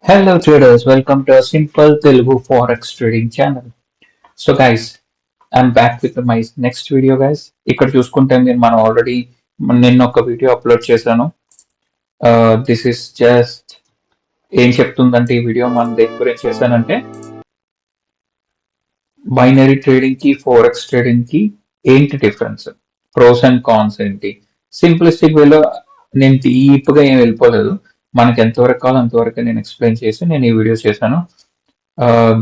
Hello traders, welcome to a simple Telugu Forex trading channel. So guys, I'm back with my next video guys. ఇక్కడ చూసుకుంటే మనం already నిన్న ఒక video upload చేశాను. This is just ఏం చెప్తుందంటే ఈ వీడియో మనం దేని గురించి చేశానంటే బైనరీ ట్రేడింగ్ కి ఫోరెక్స్ ట్రేడింగ్ కి ఏంటి డిఫరెన్స్, ప్రోస్ అండ్ కాన్స్ ఏంటి, సింప్లిస్టిక్ వేలో నేను డీప్గా ఏం వెళ్ళిపోలేదు. మనకి ఎంతవరకు కావాలో అంతవరకు నేను ఎక్స్ప్లెయిన్ చేసి నేను ఈ వీడియో చేశాను.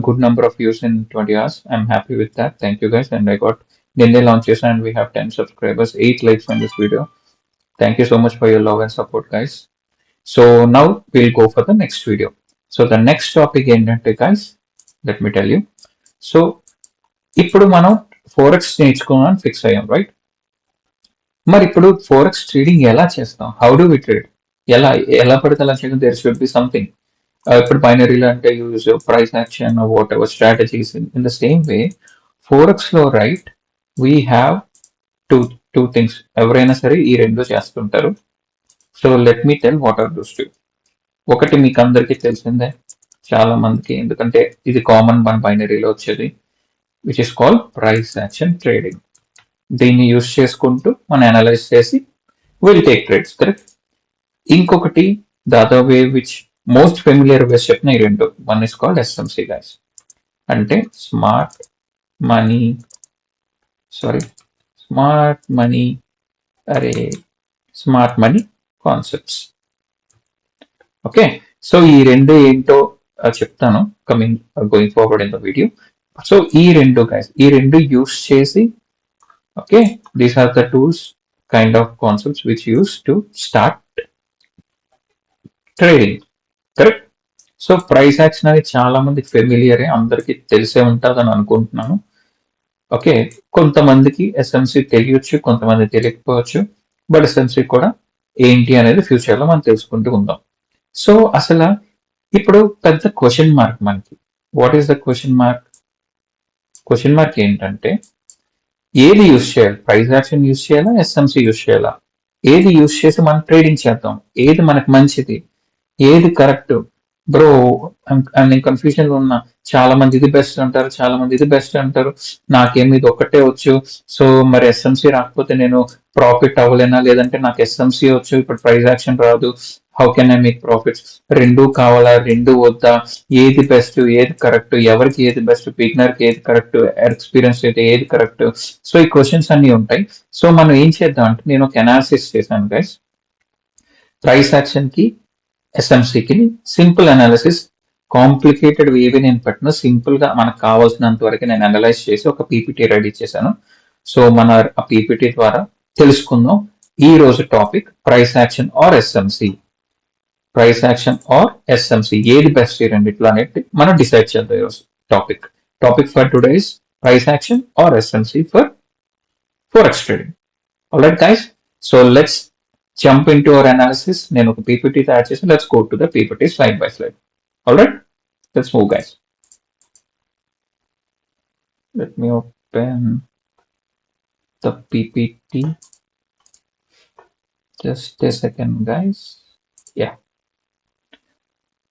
Good number of views in 20 hours. I'm happy with that. Thank you guys. And I got Ninde launches and we have 10 subscribers, 8 likes on this video. Thank you so much for your love and support, guys. So now we'll go for the next video. So the next topic ఏంటంటే guys, let me tell you. So ఇప్పుడు మనం forex నేర్చుకోవాలని fix అయ్యాం, right? మరి ఇప్పుడు forex trading ఎలా చేస్తాం? How do we trade? ఎలా పడితే అలా చేయడం, దేర్ షుడ్ బి సంథింగ్. ఇప్పుడు బైనరీలో అంటే use price action whatever strategies in the same way ఫోరెక్స్లో, right, we have two things. ఎవరైనా సరే ఈ రెండు చేస్తుంటారు. So let me tell what are those two. ఒకటి మీకు అందరికీ తెలిసిందే, చాలా మందికి, ఎందుకంటే ఇది కామన్ మన బైనరీలో వచ్చేది, which is called price action trading. దీన్ని యూజ్ చేసుకుంటూ మనం అనలైజ్ చేసి విల్ టేక్ ట్రేడ్స్, కరెక్ట్? ఇంకొకటి the other way which most familiar ways చెప్పిన ఈ రెండు. One is called SMC guys, అంటే smart money concepts. Okay, so ఈ రెండు ఏంటో చెప్తాను going forward in the video. So ఈ రెండు యూస్ చేసి, okay, these are the tools kind of concepts which use to start trading, correct? So price action అనేది చాలా మందికి ఫెమిలియరే, అందరికీ తెలిసే ఉంటుందని అనుకుంటున్నాను. ఓకే, కొంతమందికి ఎస్ఎంసి తెలియచ్చు, కొంతమంది తెలియకపోవచ్చు. బట్ ఎస్ఎంసి కూడా ఏంటి అనేది ఫ్యూచర్లో మనం తెలుసుకుంటూ ఉందాం. సో అసలు ఇప్పుడు పెద్ద క్వశ్చన్ మార్క్ మనకి. What is the question mark? Question mark ఏంటంటే ఏది యూజ్ చేయాలి? ప్రైస్ యాక్షన్ యూజ్ చేయాలా, ఎస్ఎంసి యూజ్ చేయాలా? ఏది యూజ్ చేసి మనం ట్రేడింగ్ చేద్దాం? ఏది మనకు మంచిది, ఏది కరెక్ట్? బ్రో, నేను కన్ఫ్యూజన్ లో ఉన్నా. చాలా మంది ఇది బెస్ట్ అంటారు, చాలా మంది ఇది బెస్ట్ అంటారు. నాకేమి ఇది ఒక్కటే వచ్చు. సో మరి ఎస్ఎంసి రాకపోతే నేను ప్రాఫిట్ అవ్వలేనా? లేదంటే నాకు ఎస్ఎంసి వచ్చు, ఇప్పుడు ప్రైస్ యాక్షన్ రాదు, how can I make profits? రెండు కావాలా, రెండు వద్దా? ఏది బెస్ట్, ఏది కరెక్ట్? ఎవరికి ఏది బెస్ట్? బిగినర్ కి ఏది కరెక్ట్? ఎక్స్పీరియన్స్ అయితే ఏది కరెక్ట్? సో ఈ క్వశ్చన్స్ అన్ని ఉంటాయి. సో మనం ఏం చేద్దాం అంటే, నేను ఒక అనాలిసిస్ చేశాను గైస్. ప్రైస్ యాక్షన్ కి, ఎస్ఎంసికి సింపుల్ అనాలిసిస్, కాంప్లికేటెడ్ ఏవి నేను పెట్టిన, సింపుల్ గా మనకు కావాల్సినంత వరకు నేను అనలైజ్ చేసి ఒక పీపీటీ రెడీ చేశాను. సో మన ఆ పీపీటీ ద్వారా తెలుసుకుందాం ఈ రోజు topic, price action or SMC. Price action or SMC ఏది బెస్ట్ ఈ రెండిట్లో అనేది మనం డిసైడ్ చేద్దాం ఈరోజు. Topic for today is price action or SMC for forex trading. Alright guys, so let's jump into our analysis. నేను ఒక PPT తయారు చేసి let's go to the PPT slide by slide. Alright, let's move guys. Let me open the PPT. Just a second guys. Yeah.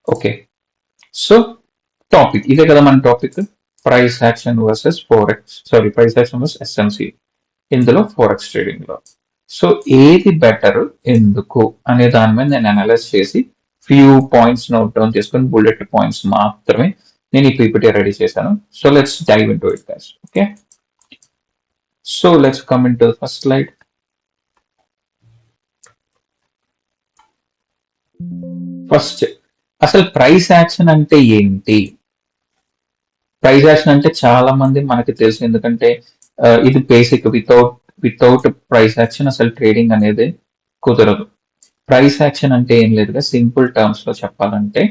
Okay. So topic ఇదే కదా మన topic, price action versus forex, price action versus SMC ఇందులో forex trading లో. So ఏది better, ఎందుకు అనే దాని మీద నేను అనలైజ్ చేసి ఫ్యూ పాయింట్స్ నోట్ డౌన్ చేసుకుని, బుల్లెట్ పాయింట్స్ మాత్రమే నేను ఈ పీపీటీ రెడీ చేశాను. So let's dive into it guys. Okay, so let's come into the first slide. First అసలు ప్రైస్ యాక్షన్ అంటే ఏంటి? ప్రైస్ యాక్షన్ అంటే చాలా మంది మనకి తెలుసు, ఎందుకంటే ఇది బేసిక్. వితౌట్ ప్రైస్ యాక్షన్ అసలు ట్రేడింగ్ అనేది కుదరదు. ప్రైస్ యాక్షన్ అంటే ఏం లేదుగా, సింపుల్ టర్మ్స్ లో చెప్పాలంటే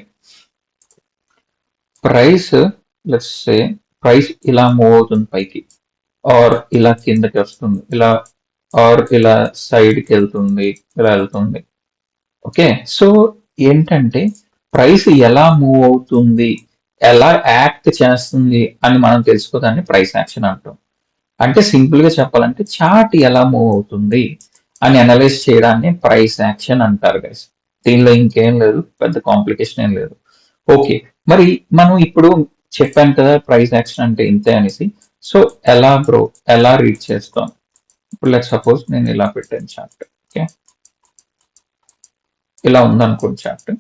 ప్రైస్ ఇలా మూవ్ అవుతుంది పైకి, ఆర్ ఇలా కిందకి వస్తుంది, ఆర్ ఇలా సైడ్కి వెళ్తుంది, ఇలా వెళ్తుంది. ఓకే, సో ఏంటంటే ప్రైస్ ఎలా మూవ్ అవుతుంది, ఎలా యాక్ట్ చేస్తుంది అని మనం తెలుసుకోదాన్ని ప్రైస్ యాక్షన్ అంటాం. అంటే సింపుల్ గా చెప్పాలంటే చార్ట్ ఎలా మూవ్ అవుతుంది అని అనలైజ్ చేయడాన్ని ప్రైస్ యాక్షన్ అంటారు గైస్. దీనిలో ఇంకేం లేదు, పెద్ద కాంప్లికేషన్ ఏం లేదు. ఓకే. మరి మనం ఇప్పుడు చెప్పాను కదా ప్రైస్ యాక్షన్ అంటే ఇంతే అనేసి. సో ఎలా బ్రో? ఎలా రీడ్ చేస్తాం? ఇప్పుడు లెట్ సపోజ్ నేను ఇలా పెట్టాను చార్ట్. ఓకే. ఇలా ఉందనుకోండి చార్ట్.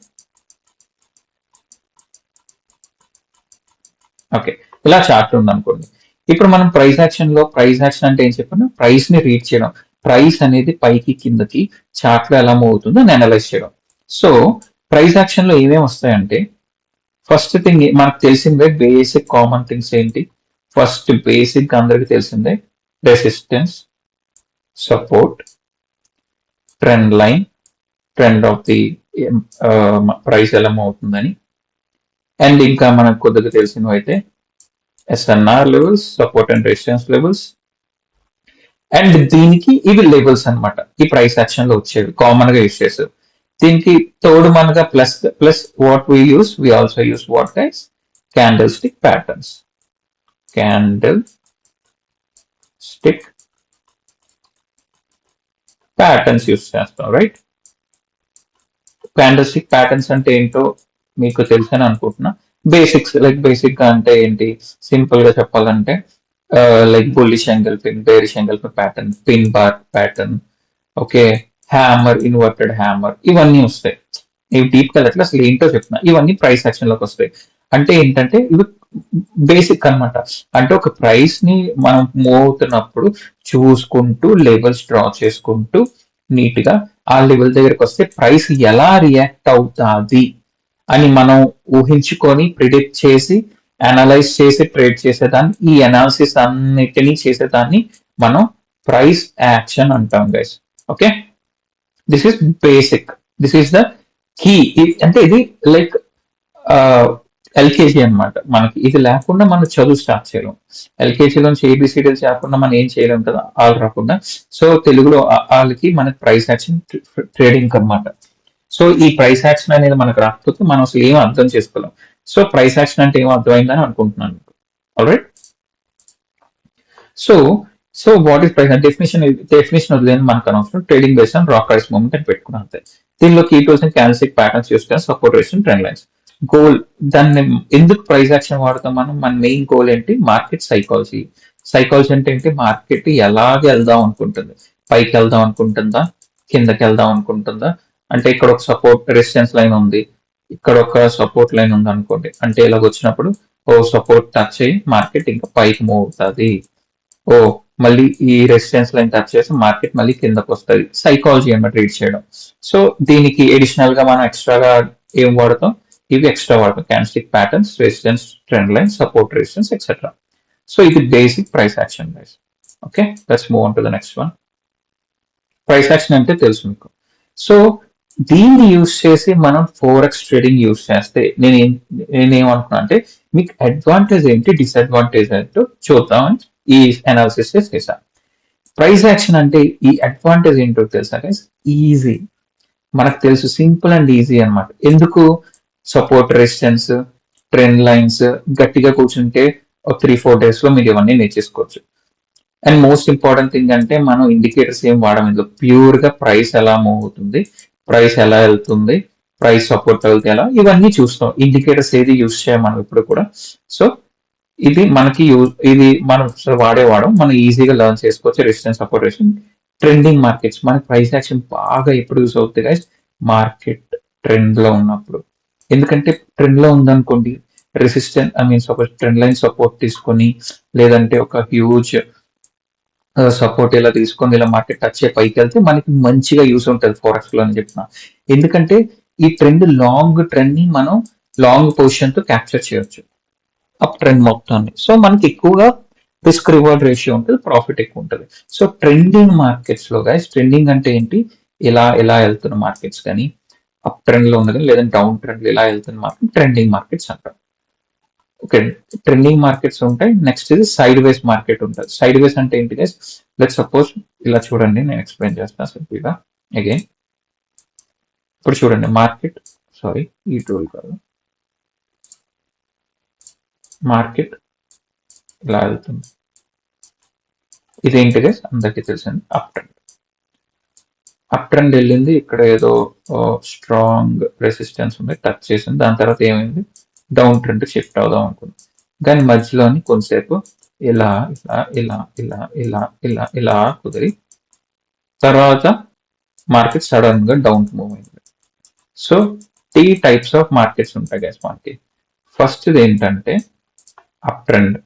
ఓకే. ఇలా చార్ట్ ఉందనుకోండి. ఇప్పుడు మనం ప్రైస్ యాక్షన్ అంటే ఏం చెప్పాను? ప్రైస్ ని రీడ్ చేయడం. ప్రైస్ అనేది పైకి కిందకి చార్ట్ లో ఎలా మూవ్ అవుతుందో అని అనలైజ్ చేయడం. సో ప్రైస్ యాక్షన్ లో ఏమేమి వస్తాయంటే ఫస్ట్ థింగ్ మనకు తెలిసిందే బేసిక్ కామన్ థింగ్స్ ఏంటి? ఫస్ట్ బేసిక్ అందరికి తెలిసిందే resistance, support, trend line, trend of the price ఎలా మూవ్ అవుతుందని. అండ్ ఇంకా మనకు కొద్దిగా తెలిసినవి అయితే SNR levels, support and resistance levels. And దీనికి ఇవి లెవెల్స్ అన్నమాట. ఈ ప్రైస్ యాక్షన్ లో వచ్చేవి కామన్ గా యూస్ చేసేవి. దీనికి తోడు మనగా plus plus what we also use what guys candlestick patterns. Candlestick patterns use చేస్తాం, రైట్? క్యాండిల్ స్టిక్ ప్యాటర్న్స్ అంటే ఏంటో మీకు తెలుసని అనుకుంటున్నా. బేసిక్ గా అంటే ఏంటి? సింపుల్ గా చెప్పాలంటే like bullish angle pin, bearish angle pin pattern, pin bar pattern, okay, hammer, inverted hammer, ఇవన్నీ వస్తాయి. ఇవి డీప్ గా అట్లా అసలు ఏంటో చెప్తున్నా. ఇవన్నీ ప్రైస్ యాక్షన్ లోకి వస్తాయి. అంటే ఏంటంటే ఇవి బేసిక్ అన్నమాట. అంటే ఒక ప్రైస్ ని మనం మూవ్ అవుతున్నప్పుడు చూసుకుంటూ లెవెల్స్ డ్రా చేసుకుంటూ నీట్ గా ఆ లెవెల్ దగ్గరకు వస్తే ప్రైస్ ఎలా రియాక్ట్ అవుతాది అని మనం ఊహించుకొని ప్రిడిక్ట్ చేసి అనలైజ్ చేసి ట్రేడ్ చేసేదాన్ని, ఈ అనాలిసిస్ అన్నిటినీ చేసేదాన్ని మనం ప్రైస్ యాక్షన్ అంటాం guys. Okay, this is basic, this is the key. అంటే ఇది లైక్ ఎల్కేజీ అన్నమాట. మనకి ఇది లేకుండా మనం చదువు స్టార్ట్ చేయలేం. ఎల్కేజీ నుంచి ఏబిసిడీలు చేయకుండా మనం ఏం చేయలేం కదా, ఆల్ రాకుండా. సో తెలుగులో వాళ్ళకి మనకి ప్రైస్ యాక్షన్ ట్రేడింగ్ అన్నమాట. సో ఈ ప్రైస్ యాక్షన్ అనేది మనకు రాకపోతే మనం అసలు ఏం అర్థం చేసుకోలేం. సో ప్రైస్ యాక్షన్ అంటే ఏం అర్థమైందని అనుకుంటున్నాను. Alright. So so what is price definition వదిలేని మనకు అనవసరం. Trading based on rock price movement అని పెట్టుకున్నాం అంతే. దీనిలో key tools and candlestick patterns use చేస్తాం, support resistance, trend lines. Goal, దాన్ని ఎందుకు ప్రైస్ యాక్షన్ వాడతాం మనం? మన మెయిన్ గోల్ ఏంటి? Market psychology. సైకాలజీ అంటే ఏంటి? మార్కెట్ ఎలాగ వెళ్దాం అనుకుంటుంది? పైకి వెళ్దాం అనుకుంటుందా, కిందకి వెళ్దాం అనుకుంటుందా? అంటే ఇక్కడ ఒక సపోర్ట్ రెసిస్టెన్స్ లైన్ ఉంది, ఇక్కడ ఒక సపోర్ట్ లైన్ ఉంది అనుకోండి. అంటే ఇలాగ వచ్చినప్పుడు ఓ సపోర్ట్ టచ్ అయ్యి మార్కెట్ ఇంకా పైకి మూవ్ అవుతుంది. ఓ మళ్ళీ ఈ రెసిస్టెన్స్ లైన్ టచ్ చేసి మార్కెట్ మళ్ళీ కిందకు వస్తుంది. సైకాలజీ అన్నమాట రీడ్ చేయడం. సో దీనికి అడిషనల్ గా మనం ఎక్స్ట్రాగా ఏం వాడతాం? ఇవి ఎక్స్ట్రా వాడతాం. Candlestick patterns, resistance, trend line, support resistance etcetera. So ఇది basic price action guys. Okay, let's move on to the next one. Price action అంటే తెలుసు మీకు. సో దీన్ని యూస్ చేసి మనం ఫోరెక్స్ ట్రేడింగ్ యూస్ చేస్తే నేనేమనుకున్నా అంటే మీకు అడ్వాంటేజ్ ఏంటి, డిసడ్వాంటేజ్ ఏంటో చూద్దామని ఈ అనాలిసిస్ చేశాను. ప్రైస్ యాక్షన్ అంటే ఈ అడ్వాంటేజ్ ఏంటో తెలుసా గైస్? ఈజీ, మనకు తెలుసు, సింపుల్ అండ్ ఈజీ అన్నమాట. ఎందుకు? సపోర్ట్, రెసిస్టెన్స్, ట్రెండ్ లైన్స్ గట్టిగా కూర్చుంటే ఒక 3-4 డేస్ లో మీరు ఇవన్నీ నేర్చేసుకోవచ్చు. అండ్ మోస్ట్ ఇంపార్టెంట్ థింగ్ అంటే మనం ఇండికేటర్స్ ఏం వాడడం, ఇందులో ప్యూర్ గా ప్రైస్ ఎలా మూవ్ అవుతుంది, ప్రైస్ ఎలా వెళ్తుంది, ప్రైస్ సపోర్ట్ వెళ్తే ఎలా, ఇవన్నీ చూస్తాం. ఇండికేటర్స్ ఏది యూస్ చేయం మనం ఇప్పుడు కూడా. సో ఇది మనకి ఇది మనం వాడేవాడం, మనం ఈజీగా లెర్న్ చేసుకోవచ్చు. Resistance, support, resistance. Trending markets మనకి ప్రైస్ యాక్షన్ బాగా ఎప్పుడు యూస్ అవుతుంది గైస్? మార్కెట్ ట్రెండ్ లో ఉన్నప్పుడు. ఎందుకంటే ట్రెండ్ లో ఉందనుకోండి, resistance suppose trend line support తీసుకొని లేదంటే ఒక హ్యూజ్ సపోర్ట్ ఇలా తీసుకొని ఇలా మార్కెట్ టచ్ అయ్యి పైకి వెళ్తే మనకి మంచిగా యూస్ ఉంటుంది ఫోరెక్స్ లో అని చెప్తున్నా. ఎందుకంటే ఈ లాంగ్ ట్రెండ్ ని మనం లాంగ్ పొజిషన్ తో క్యాప్చర్ చేయొచ్చు, అప్ ట్రెండ్ మొత్తాన్ని. సో మనకి ఎక్కువగా రిస్క్ రివార్డ్ రేషియో ఉంటుంది, ప్రాఫిట్ ఎక్కువ ఉంటుంది. సో ట్రెండింగ్ మార్కెట్స్ లో గైస్, ట్రెండింగ్ అంటే ఏంటి? ఇలా ఇలా వెళ్తున్న మార్కెట్స్ కానీ, అప్ ట్రెండ్ లో ఉంది కానీ, లేదంటే డౌన్ ట్రెండ్ ఇలా వెళ్తున్న మార్కెట్ ట్రెండింగ్ మార్కెట్స్ అంటారు. ఓకే, ట్రెండింగ్ మార్కెట్స్ ఉంటాయి. నెక్స్ట్ ఇది సైడ్ వేస్ మార్కెట్ ఉంటుంది. సైడ్ వేస్ అంటే ఏంటి గైస్? లెట్ సపోజ్ ఇలా చూడండి, నేను ఎక్స్ప్లెయిన్ చేస్తాను సింపుల్గా అగైన్. ఇప్పుడు చూడండి మార్కెట్, సారీ ఈ టూల్ కాదు, మార్కెట్ ఇలా వెళ్తుంది. ఇదేంటి గైస్? అందరికీ తెలిసింది అప్ ట్రెండ్. అప్ ట్రెండ్ వెళ్ళింది, ఇక్కడ ఏదో స్ట్రాంగ్ రెసిస్టెన్స్ ఉంది, టచ్ చేసింది. దాని తర్వాత ఏమైంది? డౌన్ ట్రెండ్ షిఫ్ట్ అవుదాం అనుకున్నాం. కానీ మధ్యలోని కొంతసేపు ఇలా ఇలా ఇలా ఇలా ఇలా ఇలా ఇలా కుదిరి తర్వాత మార్కెట్ సడన్ గా డౌన్ మూవ్ అయింది. సో 3 టైప్స్ ఆఫ్ మార్కెట్స్ ఉంటాయి గైస్ మనకి. ఫస్ట్ ఏంటంటే అప్ ట్రెండ్.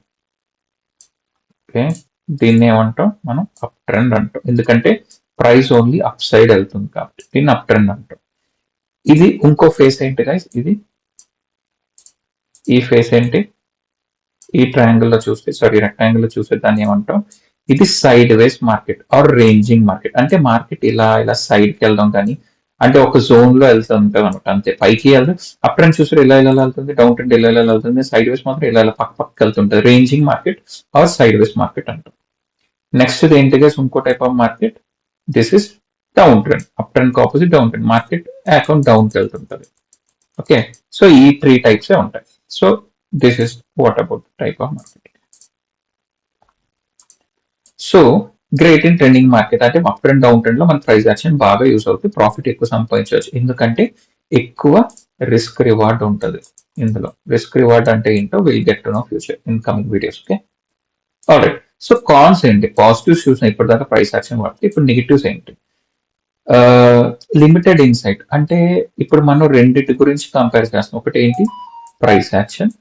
ఓకే, దీన్ని ఏమంటాం మనం? అప్ ట్రెండ్ అంటాం. ఎందుకంటే ప్రైస్ ఓన్లీ అప్ సైడ్ వెళ్తుంది కాబట్టి దీన్ని అప్ ట్రెండ్ అంటాం. ఇది ఇంకో ఫేస్ ఏంటి గైస్? ఈ ఫేస్ ఏంటి? ఈ ట్రయాంగిల్ లో చూస్తే, సారీ రెక్టాంగిల్ లో చూస్తే దాన్ని ఏమంటాం? ఇది sideways market or ranging market. అంటే మార్కెట్ ఇలా ఇలా సైడ్ కి వెళ్దాం, కానీ అంటే ఒక జోన్ లో వెళ్తూ ఉంటుంది అనమాట. అంతే, పైకి వెళ్దాం. అప్ ట్రెండ్ చూస్తే ఇలా ఇలా వెళ్తుంది, డౌన్ ట్రెండ్ ఇలా ఇలా వెళ్తుంది, సైడ్ వేస్ మాత్రం ఇలా ఇలా పక్క పక్కకి వెళ్తుంటుంది. Ranging market or sideways market అంటాం. నెక్స్ట్ ఏంటి గైస్ ఇంకో type of market? This is down trend. Up trend opposite down trend. Market account down కి వెళ్తుంటది. ఓకే, సో ఈ 3 టైప్స్ ఉంటాయి. So this is what about type of market. So great in trending market అంటే up trend down trend లో మన price action బాగా use అవుతుంది, profit ఎక్కువ సంపాదించవచ్చు. ఎందుకంటే ఎక్కువ రిస్క్ రివార్డ్ ఉంటుంది ఇందులో. రిస్క్ రివార్డ్ అంటే ఏంటో will get to know future in coming videos. Okay, alright. So cons ఏంటి? పాజిటివ్స్ చూసిన ఇప్పటిదాకా ప్రైస్ యాక్షన్ వాడితే, ఇప్పుడు నెగిటివ్స్ ఏంటి? Limited insight. అంటే ఇప్పుడు మనం రెండింటి గురించి కంపేర్ చేస్తాం. ఒకటి ఏంటి? Price action.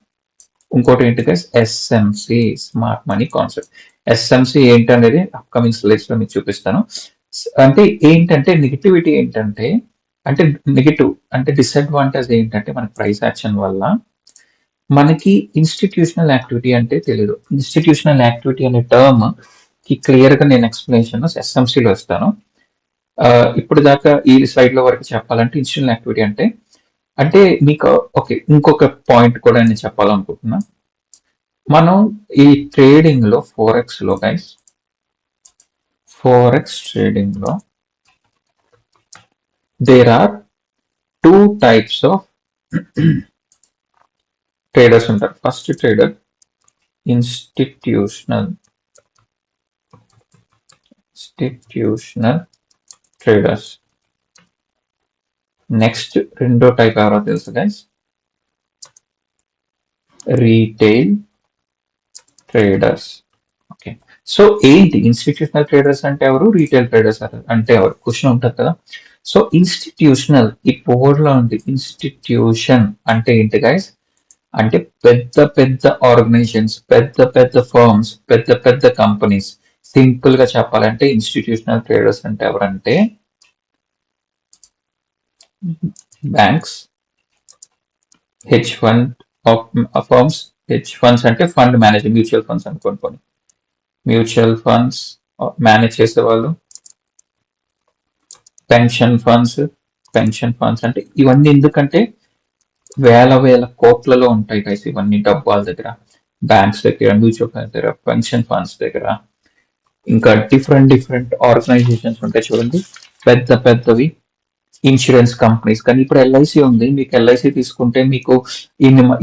ఇంకోటి ఏంటి guys? SMC, smart money concept. SMC ఏంటి అనేది అప్కమింగ్ స్లైడ్స్ లో మీకు చూపిస్తాను. అంటే ఏంటంటే నెగిటివిటీ ఏంటంటే, అంటే నెగిటివ్ అంటే డిసడ్వాంటేజ్ ఏంటంటే మనకి ప్రైస్ యాక్షన్ వల్ల మనకి ఇన్స్టిట్యూషనల్ యాక్టివిటీ అంటే తెలియదు. ఇన్స్టిట్యూషనల్ యాక్టివిటీ అనే టర్మ్ కి క్లియర్ గా నేను ఎక్స్ప్లెనేషన్ ఎస్ఎంసీలో ఇస్తాను. ఇప్పుడు దాకా ఈ స్లైడ్ లో వరకు చెప్పాలంటే ఇన్స్టిట్యూషనల్ యాక్టివిటీ అంటే అంటే మీకు ఓకే, ఇంకొక పాయింట్ కూడా నేను చెప్పాలనుకుంటున్నా. మనం ఈ ట్రేడింగ్ లో ఫోరెక్స్ లో గైస్, ఫోరెక్స్ ట్రేడింగ్ లో there are 2 types of traders ఉంటారు. First trader institutional traders. Next రెండో టైప్ ఎవరో తెలుసు guys? Retail traders. Okay, so ఏంటి ఇన్స్టిట్యూషనల్ ట్రేడర్స్ అంటే ఎవరు, రీటైల్ ట్రేడర్స్ అంటే ఎవరు? క్వశ్చన్ ఉంటుంది కదా. సో ఇన్స్టిట్యూషనల్, ఈ బోర్డ్ లో ఉంది ఇన్స్టిట్యూషన్ అంటే ఏంటి గైస్? అంటే పెద్ద పెద్ద ఆర్గనైజేషన్స్, పెద్ద పెద్ద ఫర్మ్స్, పెద్ద పెద్ద కంపెనీస్. సింపుల్ గా చెప్పాలంటే ఇన్స్టిట్యూషనల్ ట్రేడర్స్ అంటే ఎవరంటే banks, hedge fund firms. Hedge funds అంటే ఫండ్ మేనేజర్, మ్యూచువల్ ఫండ్స్ అనుకోండి. మ్యూచువల్ ఫండ్స్ మేనేజ్ చేసేవాళ్ళు. పెన్షన్ ఫండ్స్ అంటే ఇవన్నీ ఎందుకంటే వేల వేల కోట్లలో ఉంటాయి గైస్ ఇవన్నీ. డబ్బు వాళ్ళ దగ్గర, బ్యాంక్స్ దగ్గర, మ్యూచువల్ ఫండ్స్ దగ్గర, పెన్షన్ ఫండ్స్ దగ్గర, ఇంకా డిఫరెంట్ ఆర్గనైజేషన్స్ ఉంటాయి చూడండి, పెద్ద పెద్దవి. Insurance companies. కానీ ఇప్పుడు ఎల్ఐసి ఉంది. మీకు ఎల్ఐసి తీసుకుంటే మీకు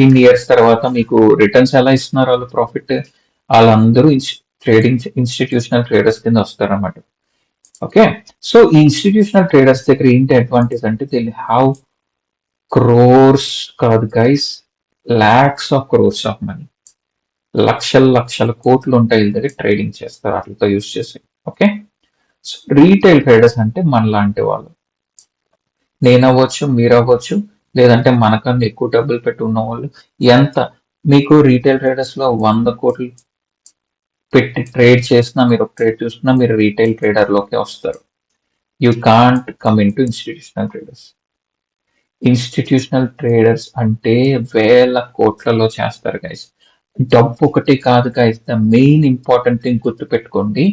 ఇన్ని ఇయర్స్ తర్వాత మీకు రిటర్న్స్ ఎలా ఇస్తున్నారు వాళ్ళు? ప్రాఫిట్. వాళ్ళందరూ ట్రేడింగ్ ఇన్స్టిట్యూషనల్ ట్రేడర్స్ కింద వస్తారు అన్నమాట. ఓకే, సో ఈ ఇన్స్టిట్యూషనల్ ట్రేడర్స్ దగ్గర ఏంటి అడ్వాంటేజ్ అంటే దే హ్యావ్ క్రోర్స్ కాదు guys, lakhs of crores of money. లక్షల కోట్లు ఉంటాయి వీళ్ళ దగ్గర, ట్రేడింగ్ చేస్తారు వాటితో యూజ్ చేసి. ఓకే, సో రీటైల్ ట్రేడర్స్ అంటే మనలాంటి వాళ్ళు. నేను అవ్వచ్చు, మీరు అవ్వచ్చు, లేదంటే మనకన్నా ఎక్కువ డబ్బులు పెట్టి ఉన్న వాళ్ళు. ఎంత మీకు రీటైల్ ట్రేడర్స్ లో 100 కోట్లు పెట్టి ట్రేడ్ చేసినా, మీరు ఒక ట్రేడ్ చూసుకున్నా మీరు రీటైల్ ట్రేడర్ లోకి వస్తారు. You can't come in to institutional traders. Institutional traders అంటే వేల కోట్లలో చేస్తారు గైస్. డబ్బు ఒకటి కాదు guys, the main important thing గుర్తుపెట్టుకోండి,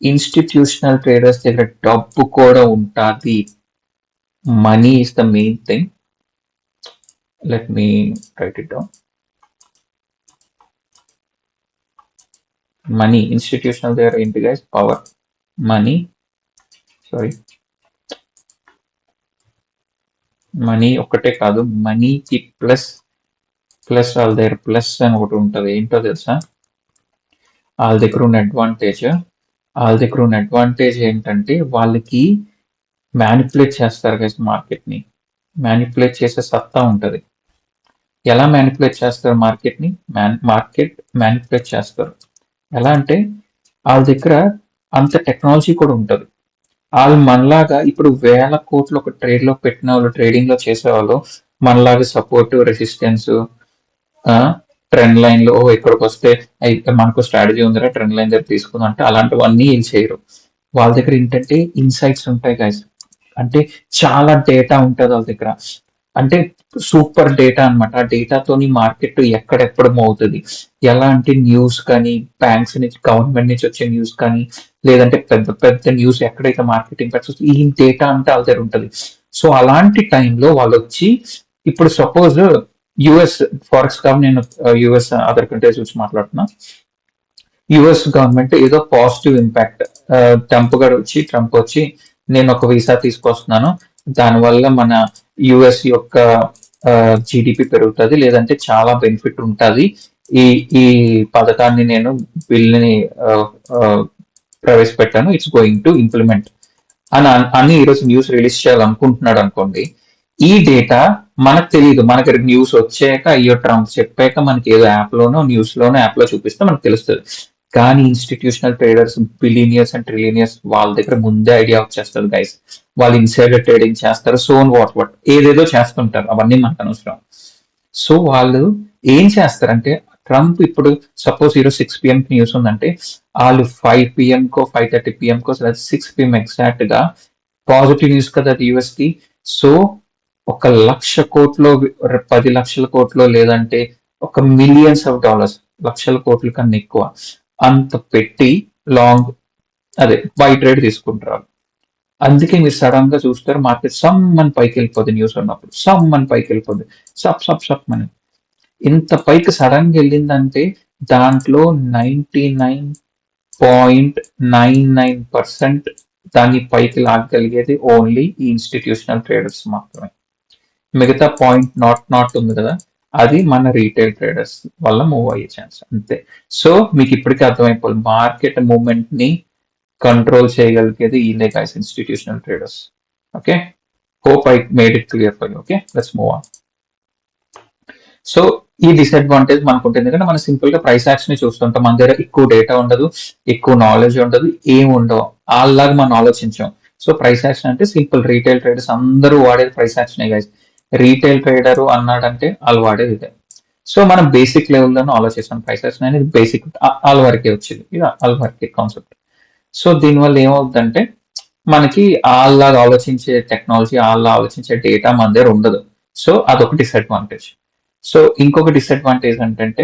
ఇన్స్టిట్యూషనల్ ట్రేడర్స్ దగ్గర డబ్బు కూడా ఉంటుంది. Money is the main thing. Let me write it down. Money, institutional there ఏంటి guys? Power, money, sorry, money ఒక్కటే కాదు, మనీకి ప్లస్ వాళ్ళ దగ్గర ప్లస్ అని ఒకటి ఉంటుంది. ఏంటో తెలుసా? వాళ్ళ దగ్గర ఉన్న అడ్వాంటేజ్ ఏంటంటే వాళ్ళకి మ్యానిపులేట్ చేస్తారు గైస్. మార్కెట్ ని మ్యానిపులేట్ చేసే సత్తా ఉంటుంది. ఎలా మ్యానిపులేట్ చేస్తారు మార్కెట్ని? మార్కెట్ మ్యానిపులేట్ చేస్తారు. ఎలా అంటే వాళ్ళ దగ్గర అంత టెక్నాలజీ కూడా ఉంటుంది. వాళ్ళు మనలాగా ఇప్పుడు వేల కోట్లు ఒక ట్రేడ్లో పెట్టిన వాళ్ళు, ట్రేడింగ్లో చేసేవాళ్ళు మనలాగా సపోర్ట్, రెసిస్టెన్స్, ట్రెండ్ లైన్లో ఇక్కడికి వస్తే మనకు స్ట్రాటజీ ఉందిరా ట్రెండ్ లైన్ దగ్గర తీసుకుందాం అంటే అలాంటివన్నీ ఏం చేయరు. వాళ్ళ దగ్గర ఏంటంటే ఇన్సైట్స్ ఉంటాయి గైస్. అంటే చాలా డేటా ఉంటుంది వాళ్ళ దగ్గర. అంటే సూపర్ డేటా అనమాట. ఆ డేటాతోని మార్కెట్ ఎక్కడెప్పుడు మూవ్ అవుతుంది, ఎలా అంటే న్యూస్ కానీ, బ్యాంక్స్ నుంచి, గవర్నమెంట్ నుంచి వచ్చే న్యూస్ కానీ, లేదంటే పెద్ద పెద్ద న్యూస్ ఎక్కడైతే మార్కెట్ ఇంపాక్ట్స్ వస్తుంది, ఈ డేటా అంటే వాళ్ళ దగ్గర ఉంటుంది. సో అలాంటి టైంలో వాళ్ళు వచ్చి ఇప్పుడు సపోజ్ యుఎస్ ఫారెక్స్ కాబట్టి నేను యుఎస్ అదర్ కంట్రీస్ గురించి మాట్లాడుతున్నా. యుఎస్ గవర్నమెంట్ ఏదో పాజిటివ్ ఇంపాక్ట్, ట్రంప్ వచ్చి నేను ఒక వీసా తీసుకొస్తున్నాను, దానివల్ల మన యుఎస్ యొక్క జీడిపి పెరుగుతుంది, లేదంటే చాలా బెనిఫిట్ ఉంటుంది, ఈ ఈ పథకాన్ని నేను బిల్ని ప్రవేశపెట్టాను, ఇట్స్ గోయింగ్ టు ఇంప్లిమెంట్ అని ఈరోజు న్యూస్ రిలీజ్ చేయాలనుకుంటున్నాడు అనుకోండి. ఈ డేటా మనకు తెలియదు, మనకి న్యూస్ వచ్చాక అయ్యో ట్రంప్ చెప్పాక మనకి ఏదో యాప్ లోనో న్యూస్ లోనో యాప్ లో చూపిస్తే మనకు తెలుస్తుంది. కానీ ఇన్స్టిట్యూషనల్ ట్రేడర్స్, బిలియనియర్స్ అండ్ ట్రిలియనియర్స్ వాళ్ళ దగ్గర ముందే ఐడియా వచ్చేస్తుంది గైస్. వాళ్ళు ఇన్సైడర్ ట్రేడింగ్ చేస్తారు, సోన్ వాట్ ఏదేదో చేస్తుంటారు, అవన్నీ మనకు అనవసరం. సో వాళ్ళు ఏం చేస్తారంటే ట్రంప్ ఇప్పుడు సపోజ్ ఈరోజు 6 PM న్యూస్ ఉందంటే వాళ్ళు 5 PM కో 5:30 PM కో 6 PM ఎగ్జాక్ట్ గా పాజిటివ్ న్యూస్ కదా అది యుఎస్ కి. సో 1,00,000 కోట్లో 10 లక్షల కోట్లో లేదంటే ఒక మిలియన్స్ ఆఫ్ డాలర్స్, లక్షల కోట్ల కన్నా ఎక్కువ అంత పెట్టి లాంగ్ బై ట్రేడ్ తీసుకుంటారు. అందుకే మీరు సడన్ గా చూస్తారు మార్కెట్ సమ్మని పైకి వెళ్ళిపోద్ది, న్యూస్ ఉన్నప్పుడు సమ్మని పైకి వెళ్ళిపోద్ది, సప్ అని. ఇంత పైకి సడన్ గా వెళ్ళిందంటే దాంట్లో 99.99% దాన్ని పైకి లాగగలిగేది ఓన్లీ ఈ ఇన్స్టిట్యూషనల్ ట్రేడర్స్ మాత్రమే. మిగతా .0 ఉంది కదా, అది మన రీటైల్ ట్రేడర్స్ వల్ల మూవ్ అయ్యే ఛాన్స్ అంతే. సో మీకు ఇప్పటికే అర్థమైపోయింది, మార్కెట్ మూవ్మెంట్ ని కంట్రోల్ చేయగలిగేది ఈయనే guys, institutional traders. Okay, hope I made it clear for you. Okay, let's move on. So ఈ డిసడ్వాంటేజ్ మనకు ఉంటుంది, ఎందుకంటే మనం సింపుల్ గా ప్రైస్ యాక్షన్ చూస్తుంటాం, మన దగ్గర ఎక్కువ డేటా ఉండదు, ఎక్కువ నాలెడ్జ్ ఉండదు, ఏమి ఉండవు, అలాగా మనం ఆలోచించాం. సో ప్రైస్ యాక్షన్ అంటే సింపుల్, రీటైల్ ట్రేడర్స్ అందరూ వాడేది price action guys. Retail trader అన్నాడంటే వాళ్ళు వాడేది ఇదే. సో మనం బేసిక్ లెవెల్లోనే ఆలోచిస్తాం, ప్రైస్ యాక్షన్ అనేది బేసిక్ ఆల్ వరకే వచ్చింది, ఇది ఆల్ వరకే కాన్సెప్ట్. సో దీనివల్ల ఏమవుతుందంటే మనకి ఆల్లాగా ఆలోచించే టెక్నాలజీ, ఆల్లా ఆలోచించే డేటా మన దగ్గర ఉండదు. సో అదొక డిసడ్వాంటేజ్. సో ఇంకొక డిసడ్వాంటేజ్ ఏంటంటే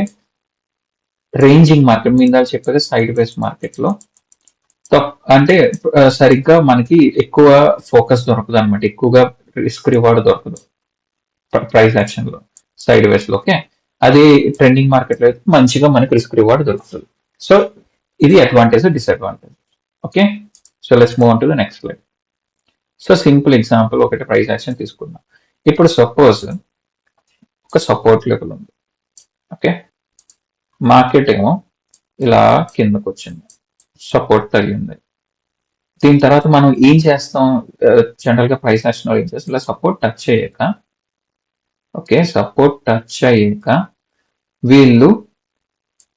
రేంజింగ్ మార్కెట్, మీద చెప్పేది సైడ్ వేస్ మార్కెట్ లో అంటే సరిగ్గా మనకి ఎక్కువ ఫోకస్ దొరకదు అనమాట, ఎక్కువగా రిస్క్ రివార్డ్ దొరకదు ప్రైస్ యాక్షన్ లో, సైడ్ వేస్ లో. ఓకే, అదే ట్రెండింగ్ మార్కెట్ లో అయితే మంచిగా మనకి రిస్క్ రివార్డ్ దొరుకుతుంది. సో ఇది advantage, disadvantage. Okay, so let's move on to the next slide. So simple example ఒకటి ప్రైస్ యాక్షన్ తీసుకుందాం. ఇప్పుడు సపోజ్ ఒక సపోర్ట్ లెవెల్ ఉంది. ఓకే, మార్కెట్ ఏమో ఇలా కిందకు వచ్చింది, సపోర్ట్ తగిలింది. దీని తర్వాత మనం ఏం చేస్తాం, జనరల్ గా ప్రైస్ యాక్షన్ ఏం చేస్తాం, ఇలా సపోర్ట్ టచ్ అయ్యాక, ఓకే సపోర్ట్ టచ్ అయ్యాక వీళ్ళు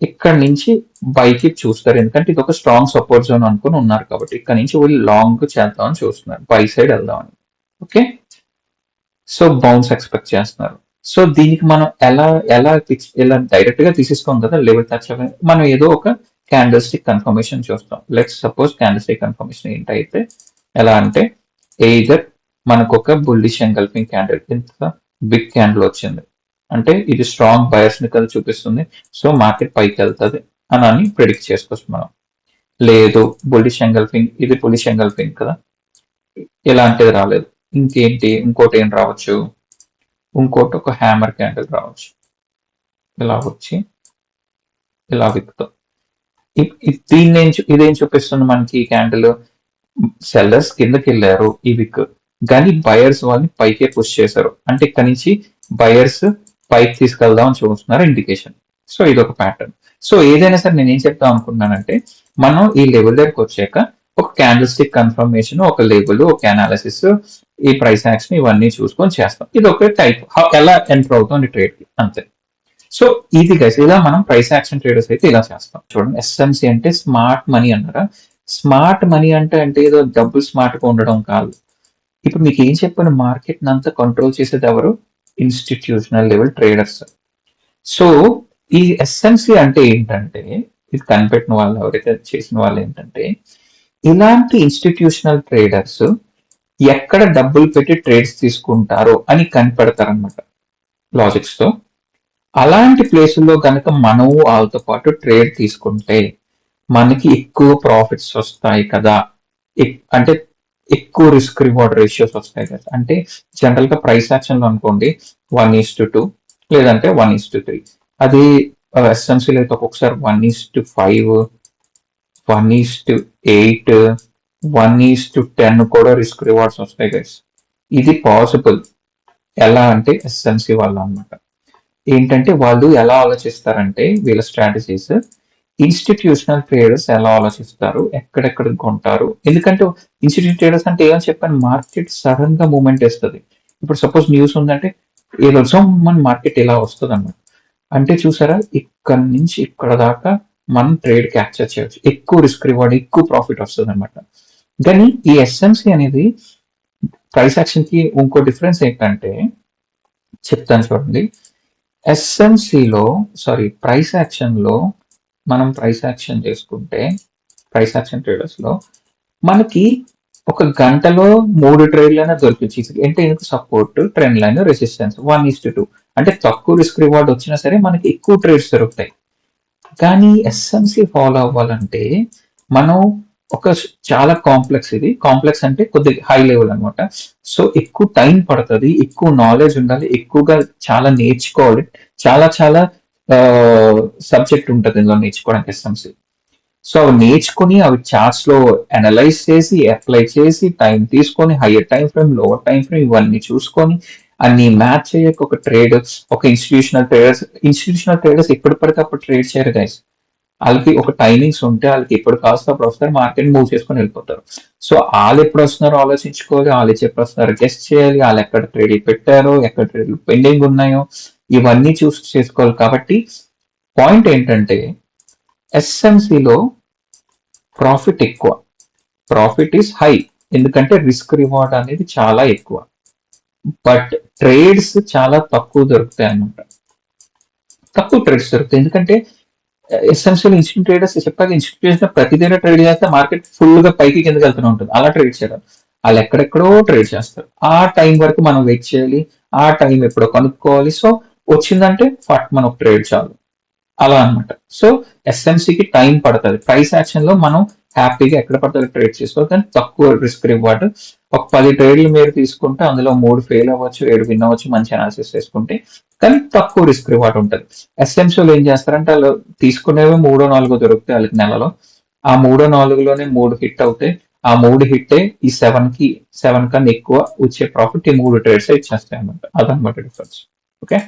ఇక్కడ నుంచి బైకి చూస్తారు, ఎందుకంటే ఇది ఒక స్ట్రాంగ్ సపోర్ట్ జోన్ అనుకుని ఉన్నారు కాబట్టి ఇక్కడ నుంచి వీళ్ళు లాంగ్ చేద్దామని చూస్తున్నారు, బై సైడ్ వెళ్దామని. ఓకే, సో బౌన్స్ ఎక్స్పెక్ట్ చేస్తున్నారు. సో దీనికి మనం ఎలా డైరెక్ట్ గా తీసేసుకోం కదా లెవెల్ టచ్, మనం ఏదో ఒక క్యాండిల్ స్టిక్ కన్ఫర్మేషన్ చూస్తాం. Let's suppose candlestick confirmation ఏంటైతే ఎలా అంటే ఎయిదర్ మనకు ఒక బుల్లిష్ ఎంగల్ఫింగ్ క్యాండిల్, ఇంత బిగ్ క్యాండిల్ వచ్చింది అంటే ఇది స్ట్రాంగ్ బయర్స్ ని కదా చూపిస్తుంది, సో మార్కెట్ పైకి వెళ్తుంది అని ప్రిడిక్ట్ చేసుకోవచ్చు మనం. లేదు బుల్లిష్ ఎంగల్ఫింగ్, ఇది బుల్లిష్ ఎంగల్ఫింగ్ కదా, ఇలాంటిది రాలేదు, ఇంకేంటి ఇంకోటి ఏం రావచ్చు, ఇంకోటి ఒక హ్యామర్ క్యాండిల్ రావచ్చు, ఇలా వచ్చి ఇలా విప్పుతాం. ఇదేం చూపిస్తుంది మనకి, క్యాండిల్ సెల్లర్స్ కిందకి వెళ్ళారు ఈ విక్, కానీ బయర్స్ వాళ్ళని పైకే పుష్ చేశారు, అంటే ఇక్కడ నుంచి బయర్స్ పైకి తీసుకెళ్దాం అని చూస్తున్నారు ఇండికేషన్. సో ఇది ఒక ప్యాటర్న్. సో ఏదైనా సరే నేను ఏం చెప్తాం అనుకున్నానంటే మనం ఈ లెవెల్ దగ్గరకు వచ్చాక ఒక క్యాండిల్ స్టిక్ కన్ఫర్మేషన్, ఒక లేబుల్, ఒక అనాలిసిస్, ఈ ప్రైస్ యాక్షన్ ఇవన్నీ చూసుకొని చేస్తాం. ఇది ఒక టైప్ ఎలా ఎంటర్ అవుతుంది ట్రేడ్ కి అంతే. సో ఇది గైస్, ఇలా మనం ప్రైస్ యాక్షన్ ట్రేడర్స్ అయితే ఇలా చేస్తాం. చూడండి, ఎస్ఎంసి అంటే స్మార్ట్ మనీ అన్నారా. స్మార్ట్ మనీ అంటే ఏదో డబ్బులు స్మార్ట్ గా ఉండడం కాదు. ఇప్పుడు మీకు ఏం చెప్పాను, మార్కెట్ అంతా కంట్రోల్ చేసేది ఎవరు? Institutional level traders. సో ఈ ఎస్ఎంసి అంటే ఏంటంటే, ఇది కనిపెట్టిన వాళ్ళు ఎవరైతే చేసిన వాళ్ళు ఏంటంటే, ఇలాంటి ఇన్స్టిట్యూషనల్ ట్రేడర్స్ ఎక్కడ డబ్బులు పెట్టి ట్రేడ్స్ తీసుకుంటారో అని కనిపెడతారనమాట లాజిక్స్ తో. అలాంటి ప్లేసుల్లో కనుక మనం వాళ్ళతో పాటు ట్రేడ్ తీసుకుంటే మనకి ఎక్కువ ప్రాఫిట్స్ వస్తాయి కదా. అంటే ఎక్కువ రిస్క్ రివార్డ్ రేషియోస్ వస్తాయి కదా. అంటే జనరల్ గా ప్రైస్ యాక్షన్ లో అనుకోండి 1:2 లేదంటే 1:3. అది ఎస్ఎంసీలో అయితే ఒక్కొక్కసారి 1:5, 1:8, 1:10 కూడా రిస్క్ రివార్డ్స్ వస్తాయి గైస్. ఇది పాసిబుల్ ఎలా అంటే ఎస్ఎంసీ వాళ్ళు అన్నమాట. ఏంటంటే వాళ్ళు ఎలా ఆలోచిస్తారంటే, వీళ్ళ స్ట్రాటజీస్ ఇన్స్టిట్యూషనల్ ట్రేడర్స్ ఎలా ఆలోచిస్తారు, ఎక్కడెక్కడ కొంటారు. ఎందుకంటే ఇన్స్టిట్యూషన్ ట్రేడర్స్ అంటే ఏమని చెప్పాను, మార్కెట్ సడన్ గా మూవ్మెంట్ వేస్తుంది. ఇప్పుడు సపోజ్ న్యూస్ ఉందంటే ఏదో మన మార్కెట్ ఇలా వస్తుంది అన్నమాట. అంటే చూసారా, ఇక్కడ నుంచి ఇక్కడ దాకా మనం ట్రేడ్ క్యాప్చర్ చేయొచ్చు, ఎక్కువ రిస్క్ రివార్డ్, ఎక్కువ ప్రాఫిట్ వస్తుంది అనమాట. కానీ ఈ ఎస్ఎంసి అనేది ప్రైస్ యాక్షన్ కి ఇంకో డిఫరెన్స్ ఏంటంటే చెప్తాను చూడండి. ఎస్ఎంసిలో ప్రైస్ యాక్షన్ లో మనం ప్రైస్ యాక్షన్ చేసుకుంటే, ప్రైస్ యాక్షన్ ట్రేడర్స్ లో మనకి ఒక గంటలో 3 ట్రేడ్లైనా దొరికించి అంటే సపోర్ట్, ట్రెండ్ లైన్, రెసిస్టెన్స్ 1:2. అంటే తక్కువ రిస్క్ రివార్డ్ వచ్చినా సరే మనకి ఎక్కువ ట్రేడ్స్ దొరుకుతాయి. కానీ ఎస్ఎంసి ఫాలో అవ్వాలంటే మనం ఒక చాలా కాంప్లెక్స్, ఇది కాంప్లెక్స్ అంటే కొద్దిగా హై లెవెల్ అనమాట. సో ఎక్కువ టైం పడుతుంది, ఎక్కువ నాలెడ్జ్ ఉండాలి, ఎక్కువగా చాలా నేర్చుకోవాలి, చాలా చాలా సబ్జెక్ట్ ఉంటుంది ఇందులో నేర్చుకోవడానికి ఎస్ఎంసి. సో అవి నేర్చుకుని అవి చార్ట్స్ లో అనలైజ్ చేసి అప్లై చేసి టైం తీసుకొని higher time frame, lower time frame ఇవన్నీ చూసుకొని అన్ని మ్యాచ్ చేయక ఒక ట్రేడ్, ఒక ఇన్స్టిట్యూషనల్ ట్రేడర్స్ ఎప్పుడు పడితే అప్పుడు ట్రేడ్ చేయరు గైస్. వాళ్ళకి ఒక టైమింగ్స్ ఉంటే వాళ్ళకి ఎప్పుడు కాస్త అప్పుడు వస్తారు, మార్కెట్ మూవ్ చేసుకొని వెళ్ళిపోతారు. సో వాళ్ళు ఎప్పుడు వస్తున్నారో ఆలోచించుకోవాలి, వాళ్ళు ఎప్పుడు వస్తున్నారో గెస్ట్ చేయాలి, వాళ్ళు ఎక్కడ ట్రేడ్ పెట్టారో, ఎక్కడ ట్రేడ్ పెండింగ్ ఉన్నాయో ఇవన్నీ చూస్ చేసుకోవాలి. కాబట్టి పాయింట్ ఏంటంటే ఎస్ఎంసిలో ప్రాఫిట్ ఎక్కువ, ప్రాఫిట్ ఈస్ హై, ఎందుకంటే రిస్క్ రివార్డ్ అనేది చాలా ఎక్కువ. బట్ ట్రేడ్స్ చాలా తక్కువ దొరుకుతాయి అన్నమాట, తక్కువ ట్రేడ్స్ దొరుకుతాయి. ఎందుకంటే ఎస్ఎంసీలో ఇన్స్టిట్యూట్ ట్రేడర్స్ చెప్పాక ఇన్స్టిట్యూషన్ ప్రతిదైనా ట్రేడ్ చేస్తే మార్కెట్ ఫుల్ గా పైకి కిందకి వెళ్తూనే ఉంటుంది. అలా ట్రేడ్ చేయడం, వాళ్ళు ఎక్కడెక్కడో ట్రేడ్ చేస్తారు. ఆ టైం వరకు మనం వెయిట్ చేయాలి, ఆ టైం ఎప్పుడో కనుక్కోవాలి. సో వచ్చిందంటే ఫట్ మనం ట్రేడ్ చాలు, అలా అనమాట. సో ఎస్ఎంసీకి టైం పడుతుంది. ప్రైస్ యాక్షన్ లో మనం హ్యాపీగా ఎక్కడ పడుతుంది ట్రేడ్ చేసుకోవాలి, కానీ తక్కువ రిస్క్ రివార్డ్. ఒక 10 ట్రేడ్లు మీరు తీసుకుంటే అందులో 3 ఫెయిల్ అవ్వచ్చు, 7 విన్ అవ్వచ్చు, మంచి అనాలిసిస్ చేసుకుంటే, కానీ తక్కువ రిస్క్ రివార్డ్ ఉంటుంది. ఎస్ఎంసీలో ఏం చేస్తారంటే వాళ్ళు తీసుకునేవి 3-4 దొరుకుతాయి వాళ్ళకి నెలలో. ఆ 3-4లోనే 3 హిట్ అవుతాయి. ఆ 3 హిట్టే ఈ 7 కన్నా ఎక్కువ వచ్చే ప్రాఫిట్ ఈ 3 ట్రేడ్స్ ఇచ్చేస్తాయి అనమాట. అదనమాట difference. Okay.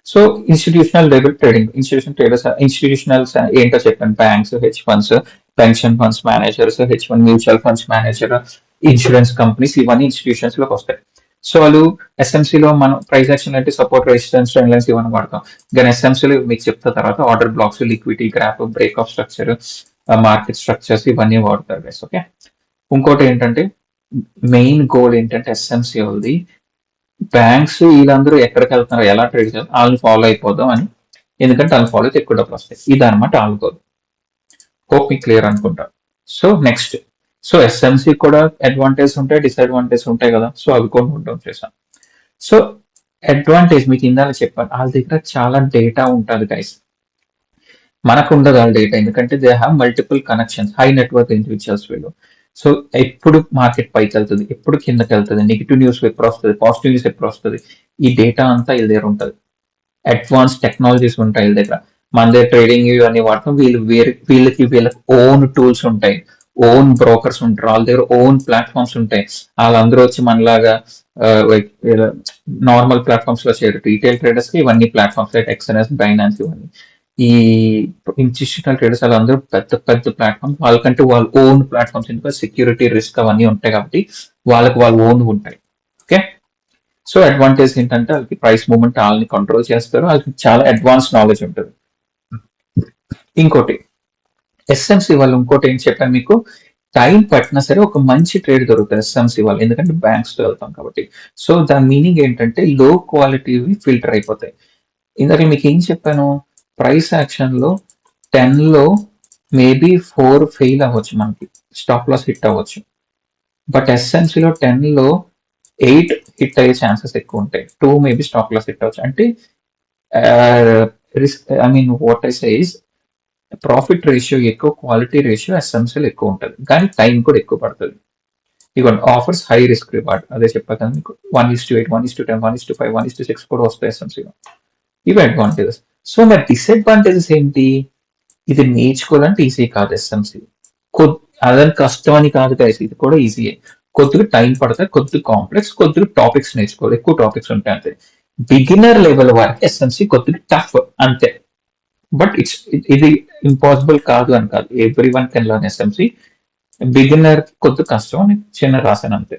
So institutional level trading, institutionals ఏంటో చెప్పాను, banks, hedge funds, pension funds managers, హెచ్1 mutual funds manager, insurance companies, ఇవన్నీ ఇన్స్టిట్యూషన్స్ లోకి వస్తాయి. సో వాళ్ళు ఎస్ఎంసీలో మనం ప్రైస్ యాక్షన్ అంటే సపోర్ట్, రెసిస్టెన్స్, ట్రెండ్ లైన్స్ ఇవన్నీ వాడతాం. కానీ ఎస్ఎంసీలో మీకు చెప్తా తర్వాత order blocks, liquidity graph, break of structure, market structures ఇవన్నీ వాడతారు గైస్. ఓకే. ఇంకోటి ఏంటంటే మెయిన్ గోల్ ఏంటంటే ఎస్ఎంసీ వాళ్ళది, బ్యాంక్స్ వీళ్ళందరూ ఎక్కడికి వెళ్తున్నారు, ఎలా ట్రేడ్ చేస్తారు, వాళ్ళని ఫాలో అయిపోదాం అని. ఎందుకంటే వాళ్ళని ఫాలో అయితే ఎక్కువ డబ్బులు వస్తాయి. ఇది అనమాట ఆల్గోల్. హోప్ మీకు క్లియర్ అనుకుంటా. సో నెక్స్ట్, సో ఎస్ఎంసి కూడా అడ్వాంటేజ్ ఉంటాయి, డిసడ్వాంటేజ్ ఉంటాయి కదా. సో అవి కూడా నోట్ డౌన్ చేశాను. సో అడ్వాంటేజ్ మీకు ఇందాక చెప్పాను, వాళ్ళ దగ్గర చాలా డేటా ఉంటుంది గైస్. మనకు ఉండదు వాళ్ళ డేటా, ఎందుకంటే they have multiple connections, high network individuals వీళ్ళు. సో ఎప్పుడు మార్కెట్ పైకి వెళ్తుంది, ఎప్పుడు కిందకి వెళ్తుంది, నెగిటివ్ న్యూస్ ఎప్పుడు వస్తుంది, పాజిటివ్ న్యూస్ ఎప్పుడు వస్తుంది, ఈ డేటా అంతా వీళ్ళ దగ్గర ఉంటుంది. అడ్వాన్స్ టెక్నాలజీస్ ఉంటాయి వీళ్ళ దగ్గర. మన దగ్గర ట్రేడింగ్ ఇవన్నీ వాడతాం, వీళ్ళకి ఓన్ టూల్స్ ఉంటాయి, ఓన్ బ్రోకర్స్ ఉంటారు, వాళ్ళ దగ్గర ఓన్ ప్లాట్ఫామ్స్ ఉంటాయి. వాళ్ళందరూ వచ్చి మనలాగా నార్మల్ ప్లాట్ఫామ్స్ లో చేయరు. రీటైల్ ట్రేడర్స్ కి ఇవన్నీ ప్లాట్ఫామ్స్ లైక్ ఎక్స్ఎన్ఎస్, బైనాన్స్ ఇవన్నీ. ఈ ఇన్స్టిట్యూషనల్ ట్రేడర్స్ వాళ్ళందరూ పెద్ద పెద్ద ప్లాట్ఫామ్, వాళ్ళకంటే వాళ్ళ ఓన్ ప్లాట్ఫామ్స్, ఎందుకంటే సెక్యూరిటీ రిస్క్ అవన్నీ ఉంటాయి కాబట్టి వాళ్ళకి వాళ్ళు ఓన్ ఉంటాయి. ఓకే, సో అడ్వాంటేజ్ ఏంటంటే వాళ్ళకి ప్రైస్ మూవ్మెంట్ వాళ్ళని కంట్రోల్ చేస్తారు, వాళ్ళకి చాలా అడ్వాన్స్ నాలెడ్జ్ ఉంటుంది. ఇంకోటి ఎస్ఎంసి వాళ్ళు ఇంకోటి ఏం చెప్పాను మీకు, టైం పట్టినా సరే ఒక మంచి ట్రేడ్ దొరుకుతుంది ఎస్ఎంసి వాళ్ళు, ఎందుకంటే బ్యాంక్స్ తో వెళ్తాం కాబట్టి. సో దాని మీనింగ్ ఏంటంటే లో క్వాలిటీ ఫిల్టర్ అయిపోతాయి. ఇందాక మీకు ఏం చెప్పాను, ప్రైస్ యాక్షన్ లో 10 లో మేబీ 4 ఫెయిల్ అవ్వచ్చు, మనకి స్టాప్ లాస్ హిట్ అవ్వచ్చు. బట్ ఎస్ఎంసి లో 10 లో 8 హిట్ అయ్యే ఛాన్సెస్ ఎక్కువ ఉంటాయి, 2 మేబీ స్టాప్ లాస్ హిట్ అవ్వచ్చు. అంటే risk, I mean what I say is, profit ratio ఎక్కువ, క్వాలిటీ రేషియో ఎస్ఎంసీలో ఎక్కువ ఉంటుంది, కానీ టైం కూడా ఎక్కువ పడుతుంది. ఇదిగోండి ఆఫర్స్ హై రిస్క్ రివార్డ్, అదే చెప్పాను కదా మీకు, 1:8, 1:10, 1:5, 1:6 కూడా వస్తాయి ఎస్ఎంసీలో. ఇవి అడ్వాంటేజెస్. సో మరి డిసడ్వాంటేజెస్ ఏంటి, ఇది నేర్చుకోవాలంటే ఈజీ కాదు ఎస్ఎంసీ. అదని కష్టం అని కాదు గైస్, ఇది కూడా ఈజీయే. కొద్దిగా టైం పడతాయి, కొద్దిగా కాంప్లెక్స్, కొద్దిగా టాపిక్స్ నేర్చుకోవాలి, ఎక్కువ టాపిక్స్ ఉంటాయి అంతే. బిగినర్ లెవెల్ వరకు ఎస్ఎంసీ కొద్దిగా టఫ్ అంతే. బట్ ఇది ఇంపాసిబుల్ కాదు అని కాదు, every one can learn SMC. Beginner కొద్దిగా కష్టం అని చిన్న రాశాను అంతే.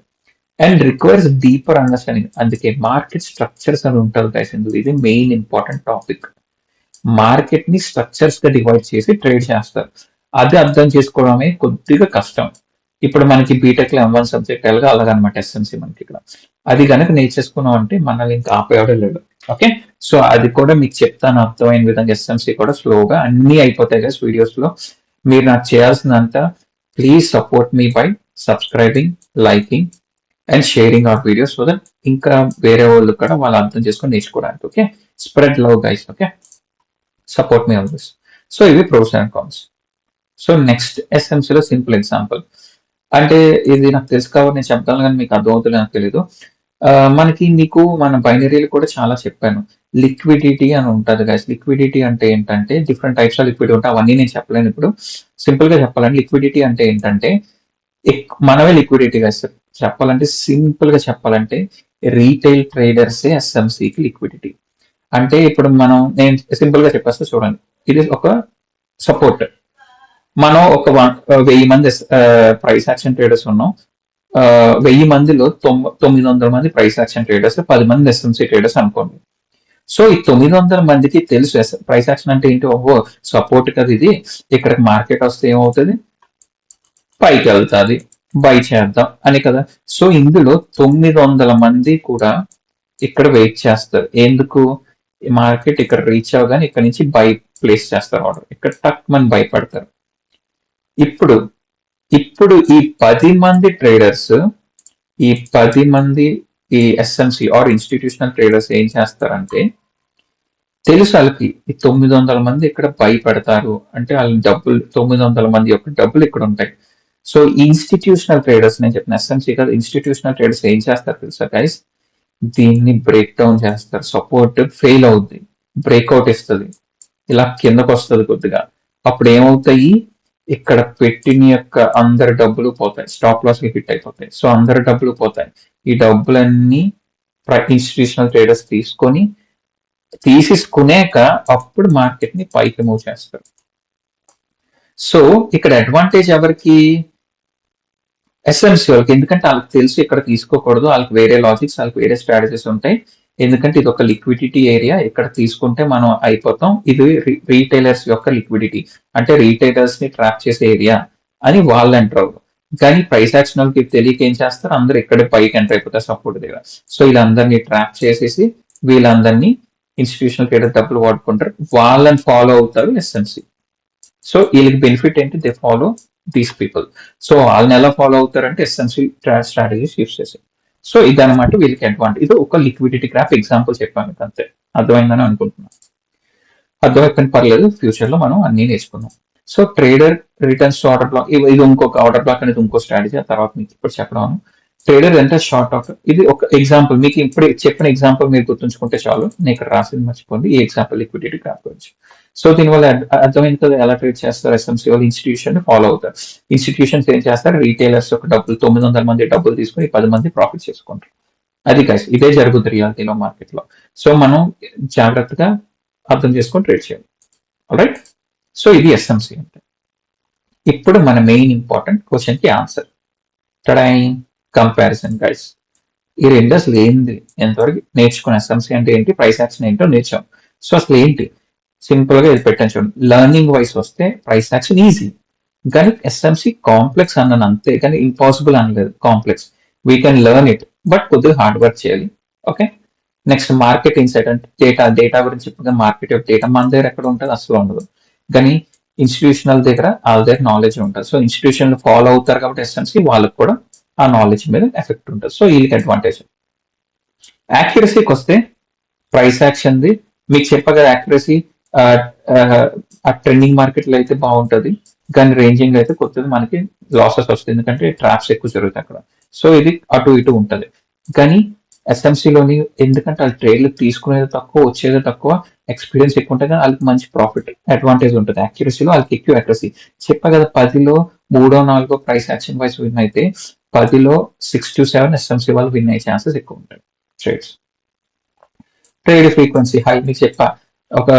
అండ్ రిక్వైర్స్ డీపర్ అండర్స్టాండింగ్, అందుకే మార్కెట్ స్ట్రక్చర్స్ అని ఉంటుంది గైస్, ఇది మెయిన్ ఇంపార్టెంట్ టాపిక్. మార్కెట్ ని స్ట్రక్చర్స్ గా డివైడ్ చేసి ట్రేడ్ చేస్తారు, అది అర్థం చేసుకోవడమే కొద్దిగా కష్టం. ఇప్పుడు మనకి బీటెక్ లో M1 సబ్జెక్ట్ ఎలాగా అలాగనమాట ఎస్ఎంసీ మనకి ఇక్కడ. అది కనుక నేర్చేసుకున్నాం అంటే మనల్ని ఇంకా ఆపేవాడే లేడు. ఓకే, సో అది కూడా మీకు చెప్తాను అర్థమైన విధంగా. ఎస్ఎంసీ కూడా స్లోగా అన్ని అయిపోతాయి కదా వీడియోస్ లో. మీరు నాకు చేయాల్సిందంతా, please support me by subscribing, liking and sharing our videos, so that ఇంకా వేరే వాళ్ళు కూడా వాళ్ళు అర్థం చేసుకొని నేర్చుకోవడానికి. Okay, spread love guys. Okay, support me on this. So ఇవి pros and cons. So next ఎస్ఎంసీలో సింపుల్ ఎగ్జాంపుల్, అంటే ఇది నాకు తెలుసు కాబట్టి నేను చెప్తాను, కానీ మీకు అర్థమవుతుందో నాకు తెలీదు. మనకి మీకు మన బైనరీలు కూడా చాలా చెప్పాను. లిక్విడిటీ అని ఉంటుంది గైస్. లిక్విడిటీ అంటే ఏంటంటే డిఫరెంట్ టైప్స్ ఆఫ్ లిక్విడిటీ ఉంటాయి, అవన్నీ నేను చెప్పలేను ఇప్పుడు. సింపుల్ గా చెప్పాలంటే లిక్విడిటీ అంటే ఏంటంటే మనమే లిక్విడిటీ గైస్. చెప్పాలంటే సింపుల్ గా చెప్పాలంటే రీటైల్ ట్రేడర్సే ఎస్ఎంసీకి లిక్విడిటీ. అంటే ఇప్పుడు నేను సింపుల్ గా చెప్పేస్తా చూడండి. ఇది ఒక సపోర్ట్, మనం ఒక 1000 మంది ప్రైస్ యాక్షన్ ట్రేడర్స్ ఉన్నాం. 1000 మందిలో 900 మంది ప్రైస్ యాక్షన్ ట్రేడర్స్, 10 మంది ఎస్ఎంసీ ట్రేడర్స్ అనుకోండి. సో ఈ 900 మందికి తెలుసు ప్రైస్ యాక్షన్ అంటే ఏంటి, ఓహో సపోర్ట్ కదా ఇది, ఇక్కడ మార్కెట్ వస్తే ఏమవుతుంది, పైకి వెళ్తుంది, బై చేద్దాం అని కదా. సో ఇందులో 900 మంది కూడా ఇక్కడ వెయిట్ చేస్తారు, ఎందుకు, మార్కెట్ ఇక్కడ రీచ్ అవగానే ఇక్కడ నుంచి బై ప్లేస్ చేస్తారు ఆర్డర్, ఇక్కడ టక్ మని భయపడతారు. ఇప్పుడు ఈ 10 మంది ట్రేడర్స్, ఈ 10 మంది ఈ ఎస్ఎంసి ఆర్ ఇన్స్టిట్యూషనల్ ట్రేడర్స్ ఏం చేస్తారంటే, తెలుసు వాళ్ళకి ఈ 900 మంది ఇక్కడ భయపడతారు అంటే వాళ్ళ డబ్బులు, 900 మంది యొక్క డబ్బులు ఇక్కడ ఉంటాయి. సో ఇన్స్టిట్యూషనల్ ట్రేడర్స్, నేను చెప్పిన ఎస్ఎంసి కాదు, ఇన్స్టిట్యూషనల్ ట్రేడర్స్ ఏం చేస్తారు తెలుసా గైస్, దీన్ని బ్రేక్ డౌన్ చేస్తారు. సపోర్ట్ ఫెయిల్ అవుద్ది, బ్రేక్అవుట్ ఇస్తుంది, ఇలా కిందకు వస్తుంది కొద్దిగా, అప్పుడు ఏమవుతాయి, ఇక్కడ పెట్టిన యొక్క అందరి డబ్బులు పోతాయి, స్టాప్ లాస్ కి హిట్ అయిపోతాయి. సో అందరి డబ్బులు పోతాయి. ఈ డబ్బులన్నీ ఇన్స్టిట్యూషనల్ ట్రేడర్స్ తీసేసుకునేక అప్పుడు మార్కెట్ ని పైకి మూవ్ చేస్తారు. సో ఇక్కడ అడ్వాంటేజ్ ఎవరికి, ఎస్ఎంసీ వాళ్ళకి, ఎందుకంటే వాళ్ళకి తెలుసు ఇక్కడ తీసుకోకూడదు, వాళ్ళకి వేరే లాజిక్స్, వాళ్ళకి వేరే స్ట్రాటజీస్ ఉంటాయి. ఎందుకంటే ఇది ఒక లిక్విడిటీ ఏరియా, ఇక్కడ తీసుకుంటే మనం అయిపోతాం. ఇది రీటైలర్స్ యొక్క లిక్విడిటీ, అంటే రీటైలర్స్ ని ట్రాప్ చేసే ఏరియా అని వాళ్ళు అంటారు. కానీ ప్రైస్ యాక్షన్ వాళ్ళకి తెలియక ఏం చేస్తారు, అందరూ ఇక్కడే పైకి ఎంటర్ అయిపోతారు సపోర్ట్ దగ్గర. సో వీళ్ళందరినీ ట్రాప్ చేసేసి వీళ్ళందరినీ ఇన్స్టిట్యూషనల్ ట్రేడర్ డబ్బులు వాడుకుంటారు, వాళ్ళని ఫాలో అవుతారు ఎస్ఎంసీ. సో వీళ్ళకి బెనిఫిట్ ఏంటి, they follow these people. So వాళ్ళని ఎలా ఫాలో అవుతారంటే ఎస్ఎంసీ స్ట్రాటజీస్ యూస్ చేసి. సో ఇదనమాట వీళ్ళకి అడ్వాంటేజ్. ఇది ఒక లిక్విడిటీ గ్రాఫ్ ఎగ్జాంపుల్ చెప్పాను మీకు అంతే, అర్థమైందని అనుకుంటున్నాను. అర్థమైపోయిన పర్లేదు, ఫ్యూచర్ లో మనం అన్ని నేర్చుకుందాం. So trader returns to order black, ఇది ఇంకొక ఆర్డర్ బ్లాక్ అనేది ఇంకో స్ట్రాటజీ, ఆ తర్వాత మీకు ఇప్పుడు చెప్పడం. ట్రేడర్ ఎంత షార్ట్ ఆఫ్, ఇది ఒక ఎగ్జాంపుల్, మీకు ఇప్పుడు చెప్పిన ఎగ్జాంపుల్ మీరు గుర్తుంచుకుంటే చాలు, నేను ఇక్కడ రాసింది మర్చిపోండి, ఈ ఎగ్జాంపుల్ లిక్విడిటీ గ్రాఫ్ గురించి. సో దీనివల్ల అర్థమైంది కదా ఎలా ట్రేడ్ చేస్తారు, ఎస్ఎంసీ వాళ్ళు ఇన్స్టిట్యూషన్ ఫాలో అవుతారు. ఇన్స్టిట్యూషన్స్ ఏం చేస్తారు, రీటైలర్స్ యొక్క డబ్బులు 900 మంది డబ్బులు తీసుకుని 10 మంది ప్రాఫిట్ చేసుకుంటారు. అది గైస్, ఇదే జరుగుతుంది రియాలిటీలో మార్కెట్ లో. సో మనం జాగ్రత్తగా అర్థం చేసుకొని ట్రేడ్ చేయాలి. రైట్. సో ఇది ఎస్ఎంసి అంటే. ఇప్పుడు మన మెయిన్ ఇంపార్టెంట్ క్వశ్చన్ కి ఆన్సర్. Comparison guys. ఈ రెండు అసలు ఏంది, ఎంతవరకు నేర్చుకున్న ఎస్ఎంసి అంటే ఏంటి, ప్రైస్ యాక్షన్ ఏంటో నేర్చాం. సో అసలు ఏంటి, సింపుల్ గా ఇది పెట్టాను చూడండి. లర్నింగ్ వైస్ వస్తే ప్రైస్ యాక్షన్ ఈజీ, కానీ ఎస్ఎంసి కాంప్లెక్స్ అన్నాను అంతే, కానీ ఇంపాసిబుల్ అనలేదు. Complex, we can learn it, but కొద్దిగా హార్డ్ వర్క్ చేయాలి. ఓకే. నెక్స్ట్ మార్కెట్ ఇన్సైట్ అంటే డేటా గురించి ఇప్పుడు మార్కెట్ యొక్క డేటా మన దగ్గర ఎక్కడ ఉంటుంది, అసలు ఉండదు. కానీ ఇన్స్టిట్యూషనల్ దగ్గర వాళ్ళ దగ్గర నాలెడ్జ్ ఉంటుంది. సో ఇన్స్టిట్యూషన్ ఫాలో అవుతారు కాబట్టి ఎస్ఎంసి వాళ్ళకి కూడా ఆ నాలెడ్జ్ మీద ఎఫెక్ట్ ఉంటుంది. సో వీళ్ళకి అడ్వాంటేజ్. యాక్యురసీకి వస్తే ప్రైస్ యాక్షన్ది మీకు చెప్పా కదా, యాక్యురసీ ఆ ట్రెండింగ్ మార్కెట్ లో అయితే బాగుంటుంది, కానీ రేంజింగ్ అయితే కొత్తది మనకి లాసెస్ వస్తుంది, ఎందుకంటే ట్రాప్స్ ఎక్కువ జరుగుతాయి అక్కడ. సో ఇది అటు ఇటు ఉంటుంది. కానీ ఎస్ఎంసీలోని ఎందుకంటే వాళ్ళు ట్రేడ్లు తీసుకునేది తక్కువ, వచ్చేది తక్కువ, ఎక్స్పీరియన్స్ ఎక్కువ ఉంటుంది, కానీ వాళ్ళకి మంచి ప్రాఫిట్ అడ్వాంటేజ్ ఉంటుంది. యాక్యురసీలో వాళ్ళకి ఎక్కువ యాక్యురసీ. చెప్పా కదా, 10లో 3-4 ప్రైస్ యాక్షన్ వైస్ విన్ అయితే 10లో 6 to 7 ఎస్ఎంసీ వాళ్ళు విన్ అయ్యే ఛాన్సెస్ ఎక్కువ ఉంటాయి ట్రేడ్స్. ట్రేడ్ ఫ్రీక్వెన్సీ హై మీకు చెప్పా, ఒక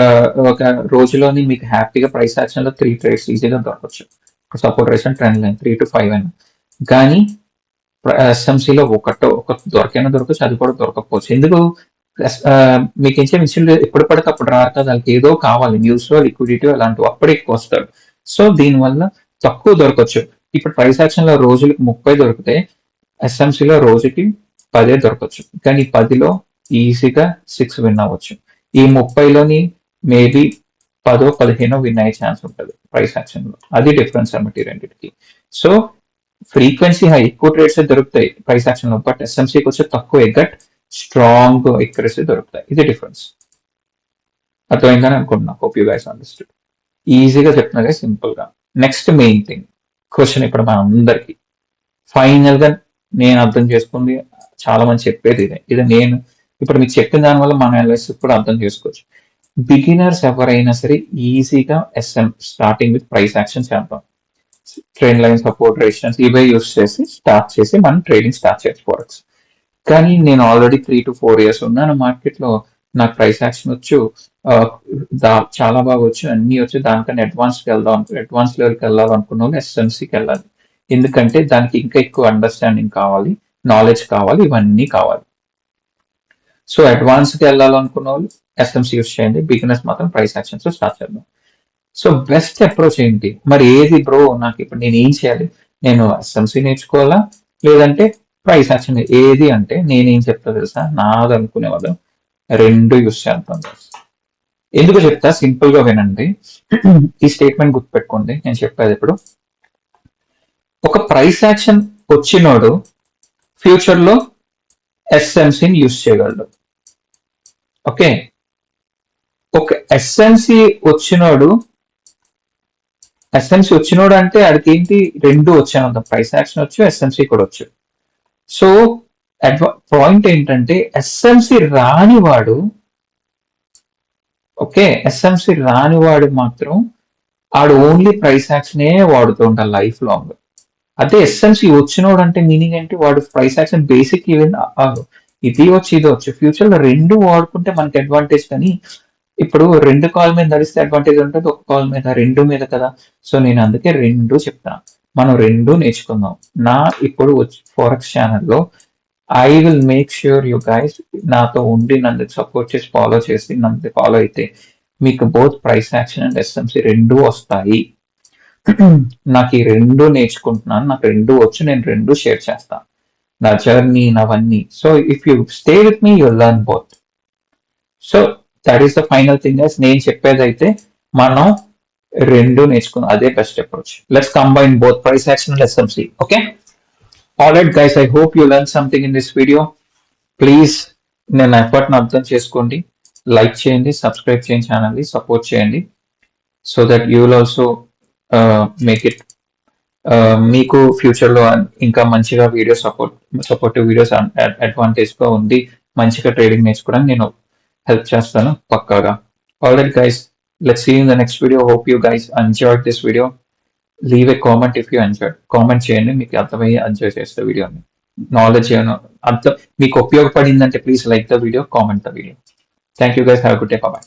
ఒక రోజులోని మీకు హ్యాపీగా ప్రైస్ యాక్షన్ లో 3 ట్రేడ్స్ ఈజీగా దొరకచ్చు. Support ration trend line 3 to 5 అయినా, కానీ ఎస్ఎంసీలో ఒక దొరకైనా దొరకచ్చు, అది కూడా దొరకకపోవచ్చు. ఎందుకు, మీకు ఏం ఇన్స్టెంట్ ఎప్పుడు పడితే అప్పుడు రాదు కదా, వాళ్ళకి ఏదో కావాలి, న్యూస్ లిక్విడిటీ అలాంటివి అప్పుడే ఎక్కువ వస్తారు. సో దీనివల్ల తక్కువ దొరకచ్చు. ఇప్పుడు ప్రైస్ యాక్షన్ లో రోజులకు 30 దొరికితే ఎస్ఎంసీలో రోజుకి 10 దొరకచ్చు, కానీ 10లో ఈజీగా 6 విన్ అవ్వచ్చు. ఈ 30లోని మేబీ 10-15 విన్ అయ్యే ఛాన్స్ ఉంటుంది ప్రైస్ యాక్షన్ లో. అది డిఫరెన్స్ అన్నమాట ఈ రెండింటికి. సో ఫ్రీక్వెన్సీ హై, ఎక్కువ ట్రేడ్స్ దొరుకుతాయి ప్రైస్ యాక్షన్ లో, బట్ ఎస్ఎంసీకి వచ్చే తక్కువ గట్ స్ట్రాంగ్ ఎక్యురసీ దొరుకుతాయి. ఇది డిఫరెన్స్. అర్థమైందని అనుకుంటున్నా. Hope you guys understood. ఈజీగా చెప్తున్నా, సింపుల్ గా. నెక్స్ట్ మెయిన్ థింగ్ క్వశ్చన్ ఇప్పుడు మన అందరికి ఫైనల్ గా నేను అర్థం చేసుకుంది, చాలా మంది చెప్పేది ఇది నేను ఇప్పుడు మీకు చెప్పిన దాని వల్ల మన అనాలిసిస్ కూడా అర్థం చేసుకోవచ్చు. బిగినర్స్ ఎవరైనా సరే ఈజీగా స్టార్టింగ్ విత్ ప్రైస్ యాక్షన్ చేద్దాం. ట్రెండ్ లైన్, సపోర్ట్, రెసిస్టెన్స్ ఇవే యూస్ చేసి స్టార్ట్ చేసి మనం ట్రేడింగ్ స్టార్ట్ చేసుకోవచ్చు. కానీ నేను ఆల్రెడీ 3 to 4 years ఉన్నాను మార్కెట్ లో, నాకు ప్రైస్ యాక్షన్ వచ్చు, చాలా బాగా వచ్చు, అన్ని వచ్చు. దానికన్నా అడ్వాన్స్ లెవెల్కి వెళ్ళాలనుకున్న వాళ్ళు ఎస్ఎంసీకి వెళ్ళాలి. ఎందుకంటే దానికి ఇంకా ఎక్కువ అండర్స్టాండింగ్ కావాలి, నాలెడ్జ్ కావాలి, ఇవన్నీ కావాలి. సో అడ్వాన్స్కి వెళ్ళాలనుకున్న వాళ్ళు ఎస్ఎంసీ యూస్ చేయండి, బిగినర్స్ మాత్రం ప్రైస్ యాక్షన్స్ స్టార్ట్ చేద్దాం. సో బెస్ట్ అప్రోచ్ ఏంటి మరి, ఏది బ్రో నాకు ఇప్పుడు నేను ఏం చేయాలి, నేను ఎస్ఎంసీ నేర్చుకోవాలా లేదంటే ప్రైస్ యాక్షన్, ఏది అంటే నేనేం చెప్తా తెలుసా, నాది అనుకునే వాళ్ళు రెండు యూస్ చేద్దాం. ఎందుకు చెప్తా, సింపుల్ గా వినండి. ఈ స్టేట్మెంట్ గుర్తుపెట్టుకోండి నేను చెప్పేది. ఇప్పుడు ఒక ప్రైస్ యాక్షన్ వచ్చినోడు ఫ్యూచర్ లో ఎస్ఎంసీని యూస్ చేయగలడు. ఓకే, ఒక ఎస్ఎంసీ వచ్చినోడు అంటే అడికి ఏంటి, రెండు వచ్చాను, ప్రైస్ యాక్షన్ వచ్చు, ఎస్ఎంసీ కూడా వచ్చు. సో పాయింట్ ఏంటంటే ఎస్ఎంసీ రానివాడు, ఓకే, ఎస్ఎంసీ రానివాడు మాత్రం ఆడు ఓన్లీ ప్రైస్ యాక్షనే వాడుతూ ఉంటాడు లైఫ్ లాంగ్. అదే ఎస్ఎంసీ వచ్చినోడు అంటే మీనింగ్ ఏంటి, వాడు ప్రైస్ యాక్షన్ బేసిక్ ఈవెన్ ఇది వచ్చి ఇది వచ్చు, ఫ్యూచర్ లో రెండు వాడుకుంటే మనకి అడ్వాంటేజ్. కానీ ఇప్పుడు 2 కాల్ మీద నడిస్తే అడ్వాంటేజ్ ఉంటుంది, ఒక కాల్ మీద, రెండు మీద కదా. సో నేను అందుకే రెండు చెప్తాను, మనం రెండు నేర్చుకుందాం. నా ఇప్పుడు ఫోరెక్స్ ఛానల్లో I will make sure you guys నాతో ఉండి నన్ను సపోర్ట్ చేసి నన్ను ఫాలో అయితే మీకు both price action and SMC రెండు వస్తాయి. నాకు ఈ రెండు నేర్చుకుంటున్నాను, నాకు రెండు వచ్చు, నేను రెండు షేర్ చేస్తాను, నా జర్నీ, నవన్నీ. So if you stay with me you learn both. So that is the final thing. నేను చెప్పేది అయితే మనం రెండు నేర్చుకున్నాం, అదే best approach. Let's combine both price action and SMC. Okay, alright guys, I hope you learn something in this video. Please నేను ఎఫర్ట్ని అర్థం చేసుకోండి, లైక్ చేయండి, సబ్స్క్రైబ్ చేయండి, ఛానల్ని సపోర్ట్ చేయండి. So that you will also make it, మీకు future లో ఇంకా మంచిగా సపోర్టివ్ వీడియోస్ అడ్వాంటేజ్ గా ఉంది, మంచిగా ట్రేడింగ్ నేర్చుకోవడానికి నేను హెల్ప్ చేస్తాను పక్కాగా. Alright guys, let's see in the next video. Hope you guys enjoyed this video. Leave a comment if you enjoyed. Comment చేయండి, మీకు అర్థమయ్యి ఎంజాయ్ చేస్తే వీడియోని, నాలెడ్జ్ అర్థం మీకు ఉపయోగపడిందంటే please like the video, comment the video. Thank you guys, have a good day, bye.